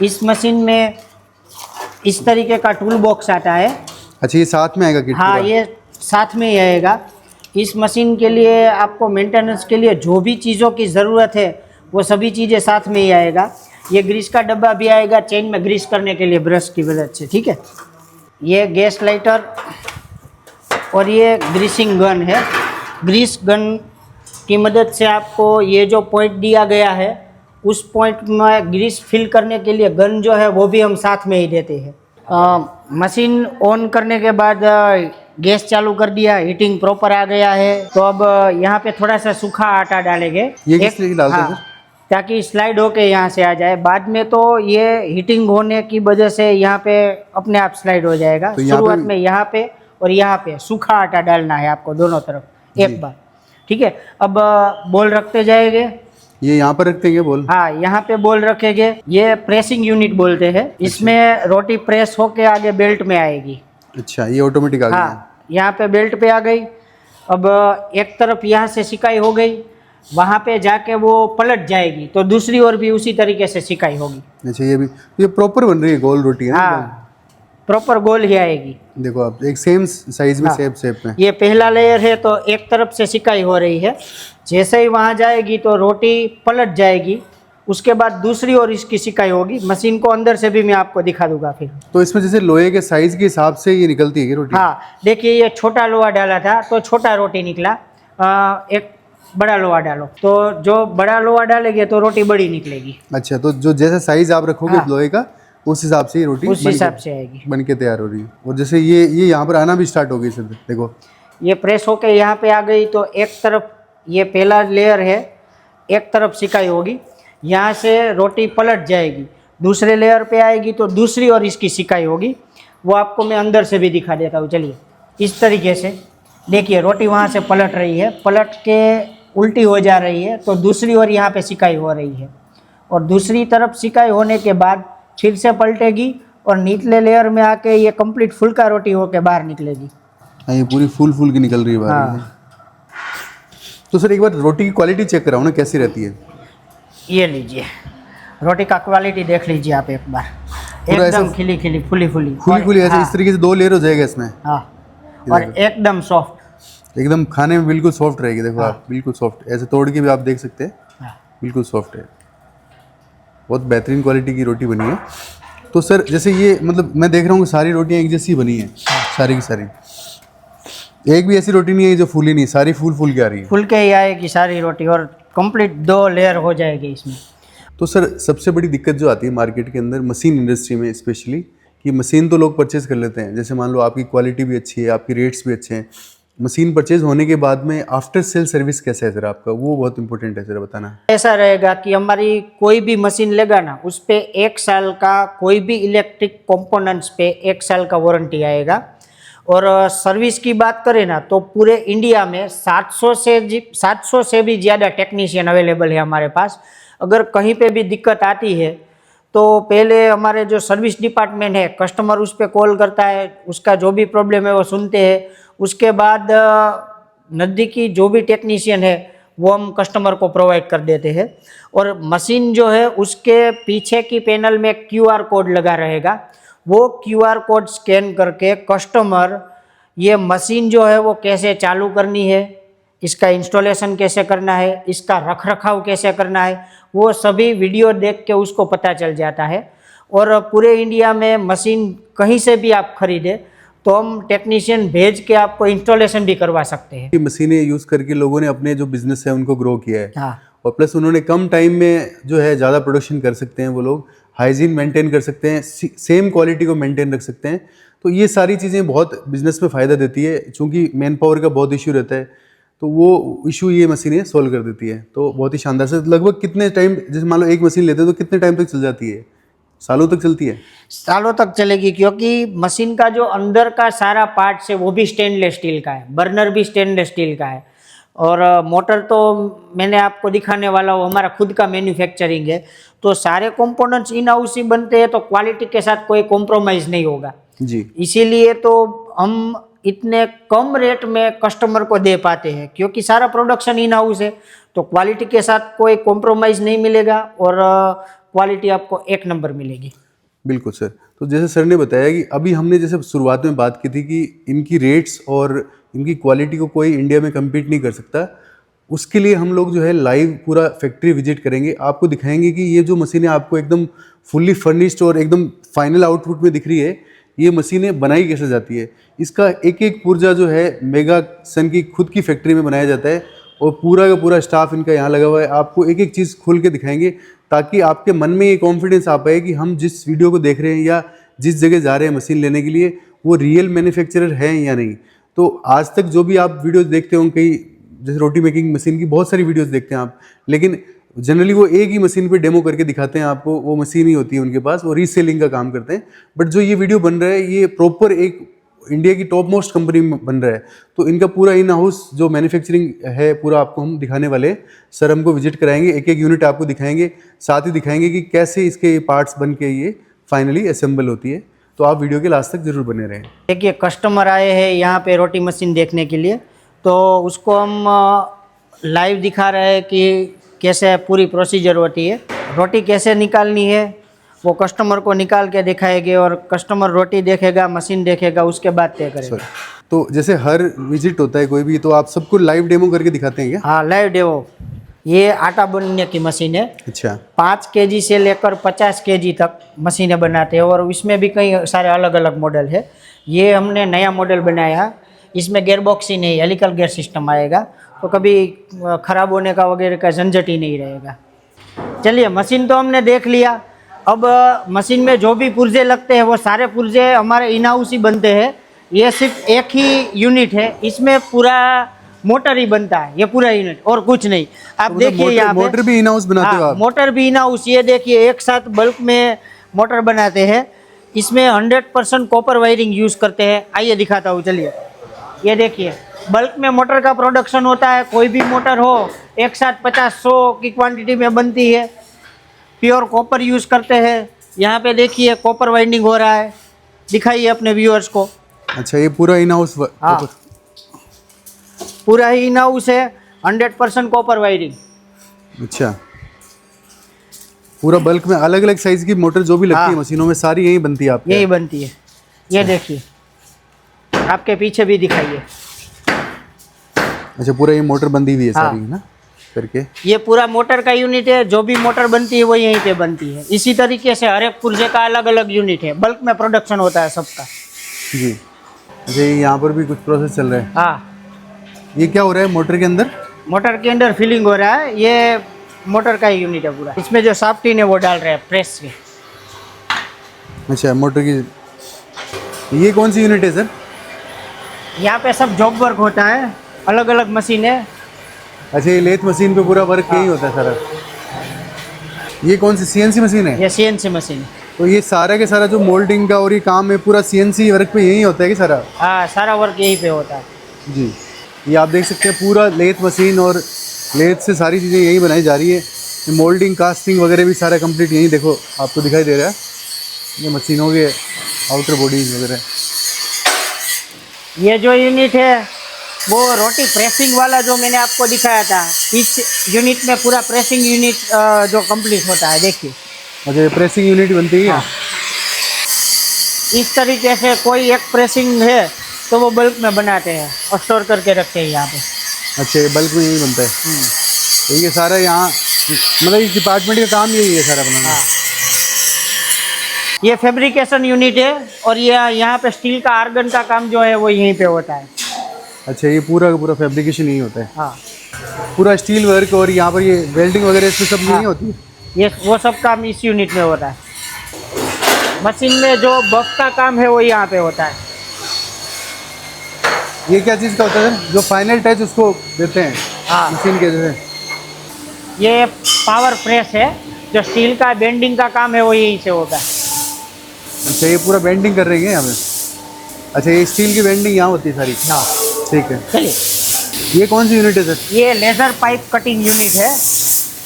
Speaker 1: इस मशीन में इस तरीके का टूल बॉक्स आता है।
Speaker 2: अच्छा, ये साथ में आएगा किट?
Speaker 1: हाँ, ये साथ में ही आएगा। इस मशीन के लिए आपको मेंटेनेंस के लिए जो भी चीज़ों की ज़रूरत है वो सभी चीज़ें साथ में ही आएगा। ये ग्रीस का डब्बा भी आएगा, चेन में ग्रीस करने के लिए ब्रश की मदद से। ठीक है? ये गैस लाइटर और ये ग्रीसिंग गन है। ग्रीस गन की मदद से आपको ये जो पॉइंट दिया गया है उस पॉइंट में ग्रीस फिल करने के लिए गन जो है वो भी हम साथ में ही देते हैं। मशीन ऑन करने के बाद गैस चालू कर दिया, हीटिंग प्रॉपर आ गया है। तो अब यहाँ पे थोड़ा सा सूखा आटा डालेंगे।
Speaker 2: ये किस लिए डालते हैं?
Speaker 1: ताकि स्लाइड होके यहाँ से आ जाए। बाद में तो ये हीटिंग होने की वजह से यहाँ पे अपने आप स्लाइड हो जाएगा।
Speaker 2: तो यहाँ पे
Speaker 1: शुरुआत में यहाँ पे और यहाँ पे सूखा आटा डालना है आपको दोनों तरफ एक बार, ठीक है। अब बॉल रखते जाएंगे।
Speaker 2: ये यहाँ पर रखते हैं बॉल?
Speaker 1: हाँ, यहाँ पे बॉल रखेंगे। ये प्रेसिंग यूनिट बोलते हैं। इसमें रोटी प्रेस होके आगे बेल्ट में आएगी।
Speaker 2: अच्छा, ये ऑटोमेटिक आ गया।
Speaker 1: हाँ, यहाँ पे बेल्ट पे आ गई। अब एक तरफ यहाँ से सिकाई हो गई, वहाँ पे जाके वो पलट जाएगी तो दूसरी ओर भी उसी तरीके से सिकाई होगी।
Speaker 2: अच्छा, ये प्रॉपर बन रही है गोल रोटी है ना?
Speaker 1: हाँ, प्रॉपर गोल ही आएगी।
Speaker 2: देखो आप, एक सेम साइज में,
Speaker 1: हाँ,
Speaker 2: शेप में।
Speaker 1: ये पहला लेयर है तो एक तरफ से सिकाई हो रही है। जैसे ही वहाँ जाएगी तो रोटी पलट जाएगी, उसके बाद दूसरी ओर इसकी सिकाई होगी। मशीन को अंदर से भी मैं आपको दिखा दूंगा फिर।
Speaker 2: तो इसमें जैसे लोहे के साइज के हिसाब से ये निकलती है कि रोटी?
Speaker 1: हाँ, देखिए ये छोटा लोहा डाला था तो छोटा रोटी निकला। एक बड़ा लोहा डालो तो जो बड़ा लोहा डालेंगे तो रोटी बड़ी निकलेगी।
Speaker 2: अच्छा, तो जो जैसा साइज आप रखोगे
Speaker 1: हाँ,
Speaker 2: लोहे का, उस हिसाब से ये रोटी
Speaker 1: उस हिसाब से आएगी,
Speaker 2: बन के तैयार हो रही है। और जैसे ये यहाँ पर आना भी स्टार्ट हो गई सर, देखो
Speaker 1: ये प्रेस होके यहाँ पे आ गई तो एक तरफ ये पहला लेयर है, एक तरफ सिकाई होगी, यहाँ से रोटी पलट जाएगी, दूसरे लेयर पे आएगी तो दूसरी ओर इसकी सिकाई होगी। वो आपको मैं अंदर से भी दिखा देता हूँ। चलिए, इस तरीके से देखिए रोटी वहाँ से पलट रही है, पलट के उल्टी हो जा रही है तो दूसरी ओर यहाँ पे सिकाई हो रही है, और दूसरी तरफ सिकाई होने के बाद फिर से पलटेगी और निचले लेयर में आके ये कंप्लीट फुल्का रोटी होके बाहर निकलेगी।
Speaker 2: ये पूरी फूल की निकल रही है बाहर।
Speaker 1: हाँ।
Speaker 2: तो सर एक बार रोटी की क्वालिटी चेक कराओ ना, कैसी रहती है?
Speaker 1: ये लीजिए, रोटी का क्वालिटी देख लीजिए आप एक बार, एकदम खिली खिली फुली
Speaker 2: ऐसे इस तरीके से 2 लेयर हो जाएगा इसमें।
Speaker 1: हाँ, और एकदम सॉफ्ट,
Speaker 2: एकदम खाने में बिल्कुल सॉफ्ट रहेगी। देखो आप, बिल्कुल सॉफ्ट, ऐसे तोड़ के भी आप देख सकते हैं।
Speaker 1: हाँ,
Speaker 2: बिल्कुल सॉफ्ट है, बहुत बेहतरीन क्वालिटी की रोटी बनी है। तो सर जैसे ये मतलब मैं देख रहा हूँ कि सारी रोटियाँ एक जैसी बनी है, सारी की सारी, एक भी ऐसी रोटी नहीं है जो फूली नहीं, सारी फूल के आ रही है।
Speaker 1: फुल के ही आएगी सारी रोटी और कंप्लीट 2 लेयर हो जाएगी इसमें।
Speaker 2: तो सर सबसे बड़ी दिक्कत जो आती है मार्केट के अंदर, मशीन इंडस्ट्री में स्पेशली, कि मशीन तो लोग परचेज कर लेते हैं, जैसे मान लो आपकी क्वालिटी भी अच्छी है, आपकी रेट्स भी अच्छे हैं, मशीन परचेज होने के बाद में आफ्टर सेल सर्विस कैसा है सर आपका, वो बहुत इंपॉर्टेंट है सर बताना।
Speaker 1: ऐसा रहेगा कि हमारी कोई भी मशीन लेगा ना, उस पे 1 साल का कोई भी इलेक्ट्रिक कंपोनेंट्स पे 1 साल का वारंटी आएगा। और सर्विस की बात करें ना तो पूरे इंडिया में 700 से भी ज़्यादा टेक्नीशियन अवेलेबल है हमारे पास। अगर कहीं पे भी दिक्कत आती है तो पहले हमारे जो सर्विस डिपार्टमेंट है, कस्टमर उस पर कॉल करता है, उसका जो भी प्रॉब्लम है वो सुनते हैं, उसके बाद नज़दीकी जो भी टेक्नीशियन है वो हम कस्टमर को प्रोवाइड कर देते हैं। और मशीन जो है उसके पीछे की पैनल में QR कोड लगा रहेगा, वो QR कोड स्कैन करके कस्टमर ये मशीन जो है वो कैसे चालू करनी है, इसका इंस्टॉलेशन कैसे करना है, इसका रखरखाव कैसे करना है, वो सभी वीडियो देख के उसको पता चल जाता है। और पूरे इंडिया में मशीन कहीं से भी आप खरीदे तो हम टेक्नीशियन भेज के आपको इंस्टॉलेशन भी करवा सकते हैं।
Speaker 2: ये मशीनें यूज़ करके लोगों ने अपने जो बिजनेस है उनको ग्रो किया है।
Speaker 1: हाँ,
Speaker 2: और प्लस उन्होंने कम टाइम में जो है ज़्यादा प्रोडक्शन कर सकते हैं, वो लोग हाइजीन मेंटेन कर सकते हैं, सेम क्वालिटी को मेंटेन रख सकते हैं। तो ये सारी चीज़ें बहुत बिजनेस में फ़ायदा देती है, चूँकि मैन पावर का बहुत इशू रहता है, तो वो इशू ये मशीनें सॉल्व कर देती है। तो बहुत ही शानदार से, लगभग कितने टाइम, जैसे मान लो एक मशीन लेते हैं तो कितने टाइम तक चल जाती है? सालों तक चलती है?
Speaker 1: सालों तक चलेगी, क्योंकि मशीन का जो अंदर का सारा पार्ट्स है वो भी स्टेनलेस स्टील का है, बर्नर भी स्टेनलेस स्टील का है, और मोटर तो मैंने आपको दिखाने वाला हूँ, हमारा खुद का मैन्युफैक्चरिंग है। तो सारे कंपोनेंट्स इन हाउस ही बनते हैं, तो क्वालिटी के साथ कोई कॉम्प्रोमाइज़ नहीं होगा
Speaker 2: जी।
Speaker 1: इसीलिए तो हम इतने कम रेट में कस्टमर को दे पाते हैं, क्योंकि सारा प्रोडक्शन इन हाउस है, तो क्वालिटी के साथ कोई कॉम्प्रोमाइज़ नहीं मिलेगा और क्वालिटी आपको 1 नंबर मिलेगी।
Speaker 2: बिल्कुल सर। तो जैसे सर ने बताया कि अभी हमने जैसे शुरुआत में बात की थी कि इनकी रेट्स और इनकी क्वालिटी को कोई इंडिया में कम्पीट नहीं कर सकता, उसके लिए हम लोग जो है लाइव पूरा फैक्ट्री विजिट करेंगे, आपको दिखाएंगे कि ये जो मशीनें आपको एकदम फुल्ली फर्निश्ड और एकदम फाइनल आउटपुट में दिख रही है, ये मशीनें बनाई कैसे जाती है, इसका एक एक पुर्जा जो है मेगा सन की खुद की फैक्ट्री में बनाया जाता है, और पूरा का पूरा स्टाफ इनका यहाँ लगा हुआ है। आपको एक एक चीज़ खोल के दिखाएंगे ताकि आपके मन में ये कॉन्फिडेंस आ पाए कि हम जिस वीडियो को देख रहे हैं या जिस जगह जा रहे हैं मशीन लेने के लिए, वो रियल मैन्युफैक्चरर हैं या नहीं। तो आज तक जो भी आप वीडियोस देखते हो, कई जैसे रोटी मेकिंग मशीन की बहुत सारी वीडियोस देखते हैं आप, लेकिन जनरली वो एक ही मशीन पे डेमो करके दिखाते हैं आपको, वो मशीन ही होती है उनके पास, वो रीसेलिंग का काम करते हैं। बट जो ये वीडियो बन रहा है ये प्रॉपर एक इंडिया की टॉप मोस्ट कंपनी में बन रहा है, तो इनका पूरा इन हाउस जो मैन्युफैक्चरिंग है पूरा आपको हम दिखाने वाले हैं। सर हमको विजिट कराएंगे, एक एक यूनिट आपको दिखाएंगे, साथ ही दिखाएंगे कि कैसे इसके पार्ट्स बन के ये फाइनली असेंबल होती है। तो आप वीडियो के लास्ट तक जरूर बने रहें।
Speaker 1: देखिए कस्टमर आए हैं यहाँ पे रोटी मशीन देखने के लिए, तो उसको हम लाइव दिखा रहे हैं कि कैसे पूरी प्रोसीजर होती है, रोटी कैसे निकालनी है वो कस्टमर को निकाल के दिखाएंगे, और कस्टमर रोटी देखेगा, मशीन देखेगा, उसके बाद तय करेगा।
Speaker 2: तो जैसे हर विजिट होता है कोई भी, तो आप सबको लाइव डेमो करके दिखाते हैं क्या?
Speaker 1: हाँ लाइव डेमो। ये आटा बनने की मशीन है।
Speaker 2: अच्छा।
Speaker 1: 5 केजी से लेकर 50 केजी तक मशीनें बनाते हैं, और इसमें भी कई सारे अलग अलग मॉडल है। ये हमने नया मॉडल बनाया, इसमें गेयर बॉक्स ही नहीं, हेलिकल गेयर सिस्टम आएगा, तो कभी ख़राब होने का वगैरह का झंझट ही नहीं रहेगा। चलिए मशीन तो हमने देख लिया, अब मशीन में जो भी पुर्जे लगते हैं वो सारे पुर्जे हमारे इन हाउस ही बनते हैं। ये सिर्फ एक ही यूनिट है, इसमें पूरा मोटर ही बनता है, ये पूरा यूनिट और कुछ नहीं। आप
Speaker 2: तो
Speaker 1: देखिए यहाँ पे
Speaker 2: मोटर भी इन हाउस बनाते हो आप?
Speaker 1: मोटर भी इन हाउस, ये देखिए एक साथ बल्क में मोटर बनाते हैं। इसमें 100% कॉपर वायरिंग यूज़ करते हैं। आइए दिखाता हूँ, चलिए। ये देखिए बल्क में मोटर का प्रोडक्शन होता है, कोई भी मोटर हो एक साथ 50-100 की क्वांटिटी में बनती है। प्योर कॉपर यूज़ करते हैं। यहाँ पे देखिए कॉपर वाइंडिंग हो रहा है, दिखाइए अपने व्यूअर्स को।
Speaker 2: अच्छा, ये पूरा इन हाउस?
Speaker 1: हाँ पूरा ही इन हाउस है, 100% कॉपर वायरिंग।
Speaker 2: अच्छा, पूरा बल्क में अलग अलग साइज की मोटर जो भी लगती है मशीनों में सारी यही बनती है आपके?
Speaker 1: यही बनती है। ये देखिए आपके पीछे भी दिखाइए।
Speaker 2: अच्छा, पूरा ये मोटर बंदी हुई है सारी ना करके?
Speaker 1: ये पूरा मोटर का यूनिट है, जो भी मोटर बनती है वो यहीं पे बनती है। इसी तरीके से हर एक पुर्जे का अलग अलग यूनिट है, बल्क में प्रोडक्शन होता है सबका।
Speaker 2: जी। अच्छा, यहाँ पर भी कुछ प्रोसेस चल रहा है?
Speaker 1: हाँ।
Speaker 2: ये क्या हो रहा है मोटर के अंदर?
Speaker 1: मोटर के अंदर फिलिंग हो रहा है, ये मोटर का यूनिट है पूरा। इसमें जो साफ्टिन है वो डाल रहे हैं प्रेस के।
Speaker 2: अच्छा, मोटर की ये कौन सी यूनिट है सर?
Speaker 1: यहाँ पे सब जॉब वर्क होता है, अलग अलग मशीन है।
Speaker 2: अच्छा, ये लेथ मशीन पे पूरा वर्क यही होता है सारा? ये कौन सी सीएनसी मशीन है?
Speaker 1: ये सीएनसी मशीन है।
Speaker 2: तो ये सारा के सारा जो मोल्डिंग का और ये काम है पूरा सीएनसी वर्क पे यही होता है कि सारा?
Speaker 1: हाँ सारा वर्क यहीं पे होता है।
Speaker 2: जी, ये आप देख सकते हैं पूरा लेथ मशीन, और लेथ से सारी चीज़ें यही बनाई जा रही है। ये मोल्डिंग कास्टिंग वगैरह भी सारा कंप्लीट यही देखो आपको दिखाई दे रहा है, ये मशीनों के आउटर बॉडीज वगैरह।
Speaker 1: ये जो यूनिट है वो रोटी प्रेसिंग वाला जो मैंने आपको दिखाया था, इस यूनिट में पूरा प्रेसिंग यूनिट जो कंप्लीट होता है, देखिए।
Speaker 2: अच्छा, ये प्रेसिंग यूनिट बनती है?
Speaker 1: हाँ। इस तरीके से कोई एक प्रेसिंग है तो वो बल्क में बनाते हैं और स्टोर करके रखते हैं यहाँ पे।
Speaker 2: अच्छा, ये बल्क में यही बनता है? तो ये सारा यहाँ मतलब इस डिपार्टमेंट का काम यही है सारा बनाना?
Speaker 1: हाँ। ये फैब्रिकेशन यूनिट है, और ये यहाँ पे स्टील का आर्गन का काम जो है वो यहीं पे होता है।
Speaker 2: अच्छा, ये पूरा का पूरा फैब्रिकेशन यही होता है?
Speaker 1: हाँ।
Speaker 2: पूरा स्टील वर्क, और यहाँ पर ये वेल्डिंग वगैरह इसमें सब यही होती है?
Speaker 1: ये वो सब काम इस यूनिट में होता है। मशीन में जो बफ का काम है वो यहाँ पे होता है।
Speaker 2: ये क्या चीज़ का होता है जो फाइनल टच उसको देते हैं?
Speaker 1: हाँ।
Speaker 2: मशीन के जैसे?
Speaker 1: ये पावर प्रेस है, जो स्टील का बेंडिंग का काम है वो यहीं से होता है।
Speaker 2: अच्छा, ये पूरा बेंडिंग कर रही है यहाँ पे? अच्छा, ये स्टील की बेंडिंग यहाँ होती है सारी?
Speaker 1: हाँ।
Speaker 2: ठीक है।
Speaker 1: चलिए,
Speaker 2: ये कौन सी यूनिट है सर?
Speaker 1: ये लेज़र पाइप कटिंग यूनिट है,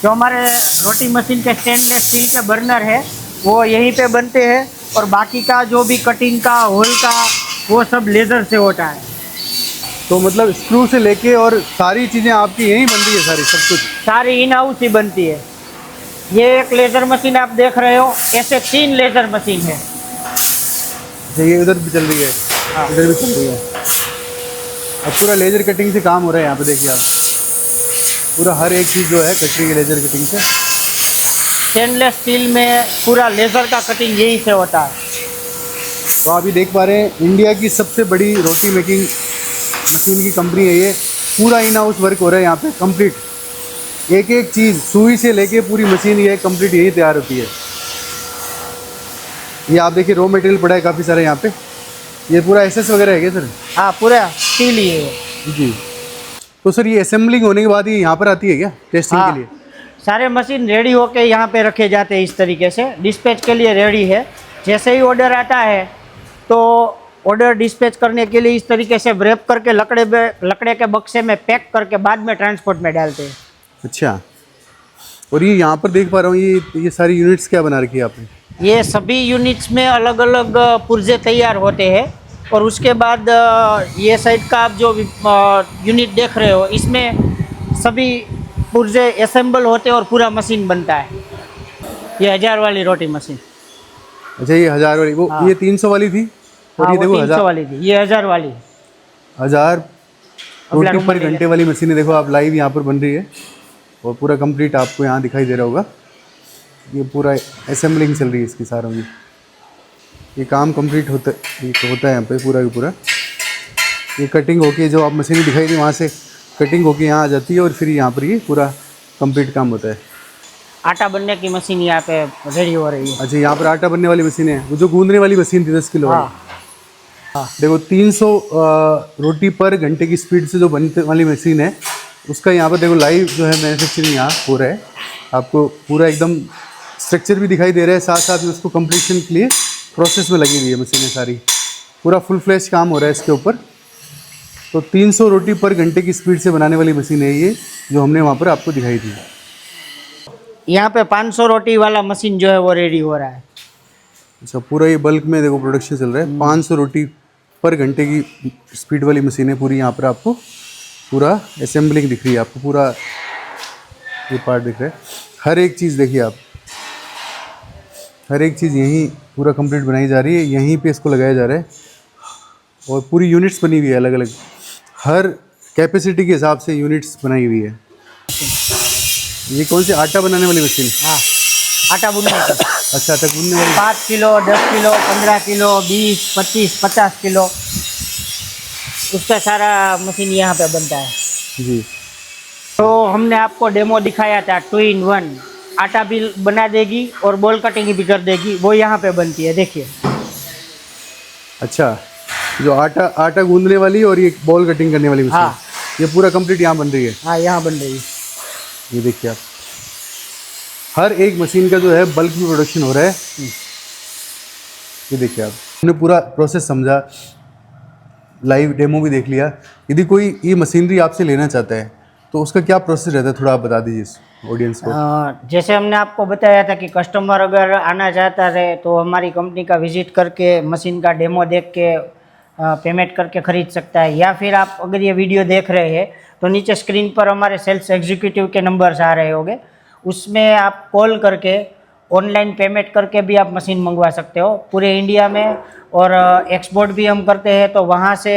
Speaker 1: जो हमारे रोटी मशीन के स्टेनलेस स्टील के बर्नर है वो यहीं पे बनते हैं, और बाकी का जो भी कटिंग का होल का वो सब लेज़र से होता है।
Speaker 2: तो मतलब स्क्रू से लेके और सारी चीज़ें आपकी यहीं बन रही है सारी, सब कुछ
Speaker 1: सारी इन हाउस ही बनती है। ये एक लेज़र मशीन आप देख रहे हो, ऐसे 3 लेज़र मशीन है।
Speaker 2: अच्छा, ये उधर भी चल रही है?
Speaker 1: हाँ।
Speaker 2: इधर भी चल रही है। अब पूरा लेज़र कटिंग से काम हो रहा है यहाँ पे, देखिए आप पूरा हर एक चीज़ जो है कट रही है लेज़र कटिंग से।
Speaker 1: स्टेनलेस स्टील में पूरा लेज़र का कटिंग यहीं से होता है।
Speaker 2: तो आप ये देख पा रहे हैं इंडिया की सबसे बड़ी रोटी मेकिंग मशीन की कंपनी है ये। पूरा इन हाउस वर्क हो रहा है यहाँ पे कंप्लीट, एक एक चीज़ सुई से लेके पूरी मशीन ये कंप्लीट यही तैयार होती है। ये आप देखिए रॉ मटेरियल पड़ा है काफ़ी सारा यहाँ पे। ये पूरा एसएस वगैरह है क्या सर?
Speaker 1: हाँ पूरा स्टील ही है।
Speaker 2: जी। तो सर ये असेंबलिंग होने के बाद ये यहाँ पर आती है क्या टेस्टिंग
Speaker 1: हाँ।
Speaker 2: के लिए?
Speaker 1: सारे मशीन रेडी होके यहाँ पे रखे जाते हैं इस तरीके से, डिस्पैच के लिए रेडी है। जैसे ही ऑर्डर आता है तो ऑर्डर डिस्पैच करने के लिए इस तरीके से रैप करके लकड़े के बक्से में पैक करके बाद में ट्रांसपोर्ट में डालते हैं।
Speaker 2: अच्छा, और ये यहाँ पर देख पा रहा हूँ ये सारी यूनिट्स क्या बना रखी है आपने?
Speaker 1: ये सभी यूनिट्स में अलग अलग पुर्जे तैयार होते हैं और उसके बाद ये साइड का आप जो यूनिट देख रहे हो इसमें सभी पुर्जे असेंबल होते हैं और पूरा मशीन बनता है। ये 1000 वाली रोटी मशीन।
Speaker 2: अच्छा, ये 1000 वाली, वो
Speaker 1: हाँ।
Speaker 2: ये 300 वाली थी और
Speaker 1: हाँ,
Speaker 2: ये देखो
Speaker 1: 300 वाली थी, ये 1000 वाली।
Speaker 2: 1000 रोटी पर घंटे वाली मशीनें देखो आप लाइव यहाँ पर बन रही है और पूरा कंप्लीट आपको यहाँ दिखाई दे रहा होगा। ये पूरा असेंबलिंग चल रही है इसकी सारों की। ये काम कंप्लीट होता है यहाँ पे पूरा का पूरा। ये कटिंग होके जो आप मशीनें दिखाई दी वहाँ से कटिंग होके यहाँ आ जाती है और फिर यहाँ पर ये पूरा कंप्लीट काम होता है।
Speaker 1: आटा बनने की मशीन यहाँ पे रेडी हो रही है।
Speaker 2: अच्छा, यहाँ पर आटा बनने वाली मशीन है, वो जो गूंदने वाली मशीन थी 10 किलो वाली।
Speaker 1: हाँ।
Speaker 2: देखो 300 रोटी पर घंटे की स्पीड से जो बनने वाली मशीन है उसका यहाँ पर देखो लाइव जो है मैन्युफैक्चरिंग यहाँ हो रहा है। आपको पूरा एकदम स्ट्रक्चर भी दिखाई दे रहा है, साथ साथ में उसको कंप्लीशन के लिए प्रोसेस में लगी हुई है मशीनें सारी। पूरा फुल फ्लैश काम हो रहा है इसके ऊपर। तो 300 रोटी पर घंटे की स्पीड से बनाने वाली मशीन है ये, जो हमने वहाँ पर आपको दिखाई थी।
Speaker 1: यहाँ पे 500 रोटी वाला मशीन जो है वो रेडी हो रहा है।
Speaker 2: अच्छा, पूरा ये बल्क में देखो प्रोडक्शन चल रहा है। 500 रोटी पर घंटे की स्पीड वाली मशीनें पूरी यहाँ पर आपको पूरा असेंबलिंग दिख रही है। आपको पूरा ये पार्ट दिख रहा है, हर एक चीज़ देखिए आप, हर एक चीज़ यहीं पूरा कंप्लीट बनाई जा रही है, यहीं पे इसको लगाया जा रहा है। और पूरी यूनिट्स बनी हुई है अलग अलग, हर कैपेसिटी के हिसाब से यूनिट्स बनाई हुई है। ये कौन सी आटा बनाने वाली मशीन?
Speaker 1: हाँ, आटा बुनने की।
Speaker 2: अच्छा, आटा गूंदने वाली।
Speaker 1: 5 किलो, 10 किलो, 15 किलो, 20, 25, 50 किलो, उसका सारा मशीन यहाँ पे बनता है
Speaker 2: जी।
Speaker 1: तो हमने आपको डेमो दिखाया था 2 in 1, आटा भी बना देगी और बॉल कटिंग भी कर देगी, वो यहाँ पे बनती है, देखिए।
Speaker 2: अच्छा, जो आटा गूंदने वाली और ये बॉल कटिंग करने वाली मशीन,
Speaker 1: हाँ।
Speaker 2: ये पूरा कंप्लीट यहाँ बन रही है।
Speaker 1: हाँ, यहाँ बन रही है।
Speaker 2: ये देखिए आप, हर एक मशीन का जो है बल्क में प्रोडक्शन हो रहा है। ये देखिए आप, हमने पूरा प्रोसेस समझा, लाइव डेमो भी देख लिया। यदि कोई ये मशीनरी आपसे लेना चाहता है तो उसका क्या प्रोसेस रहता है, थोड़ा आप बता दीजिए इस ऑडियंस को।
Speaker 1: जैसे हमने आपको बताया था कि कस्टमर अगर आना चाहता है तो हमारी कंपनी का विजिट करके मशीन का डेमो देख के पेमेंट करके ख़रीद सकता है, या फिर आप अगर ये वीडियो देख रहे हैं तो नीचे स्क्रीन पर हमारे सेल्स एग्जीक्यूटिव के नंबर्स आ रहे होंगे, उसमें आप कॉल करके ऑनलाइन पेमेंट करके भी आप मशीन मंगवा सकते हो पूरे इंडिया में। और एक्सपोर्ट भी हम करते हैं, तो वहाँ से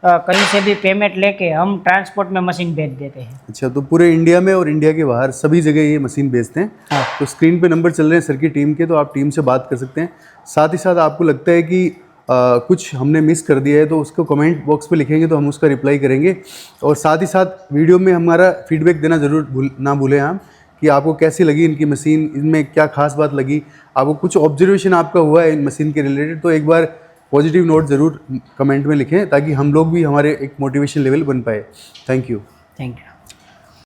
Speaker 1: कहीं से भी पेमेंट लेके हम ट्रांसपोर्ट में मशीन भेज देते हैं।
Speaker 2: अच्छा, तो पूरे इंडिया में और इंडिया के बाहर सभी जगह ये मशीन बेचते हैं।
Speaker 1: हाँ।
Speaker 2: तो स्क्रीन पे नंबर चल रहे हैं सर की टीम के, तो आप टीम से बात कर सकते हैं। साथ ही साथ आपको लगता है कि कुछ हमने मिस कर दिया है तो उसको कमेंट बॉक्स पे लिखेंगे तो हम उसका रिप्लाई करेंगे। और साथ ही साथ वीडियो में हमारा फीडबैक देना ज़रूर ना भूलें हम, कि आपको कैसी लगी इनकी मशीन, इनमें क्या खास बात लगी, आपको कुछ ऑब्जर्वेशन आपका हुआ है इन मशीन के रिलेटेड, तो एक बार पॉजिटिव नोट ज़रूर कमेंट में लिखें ताकि हम लोग भी हमारे एक मोटिवेशन लेवल बन पाए। Thank you.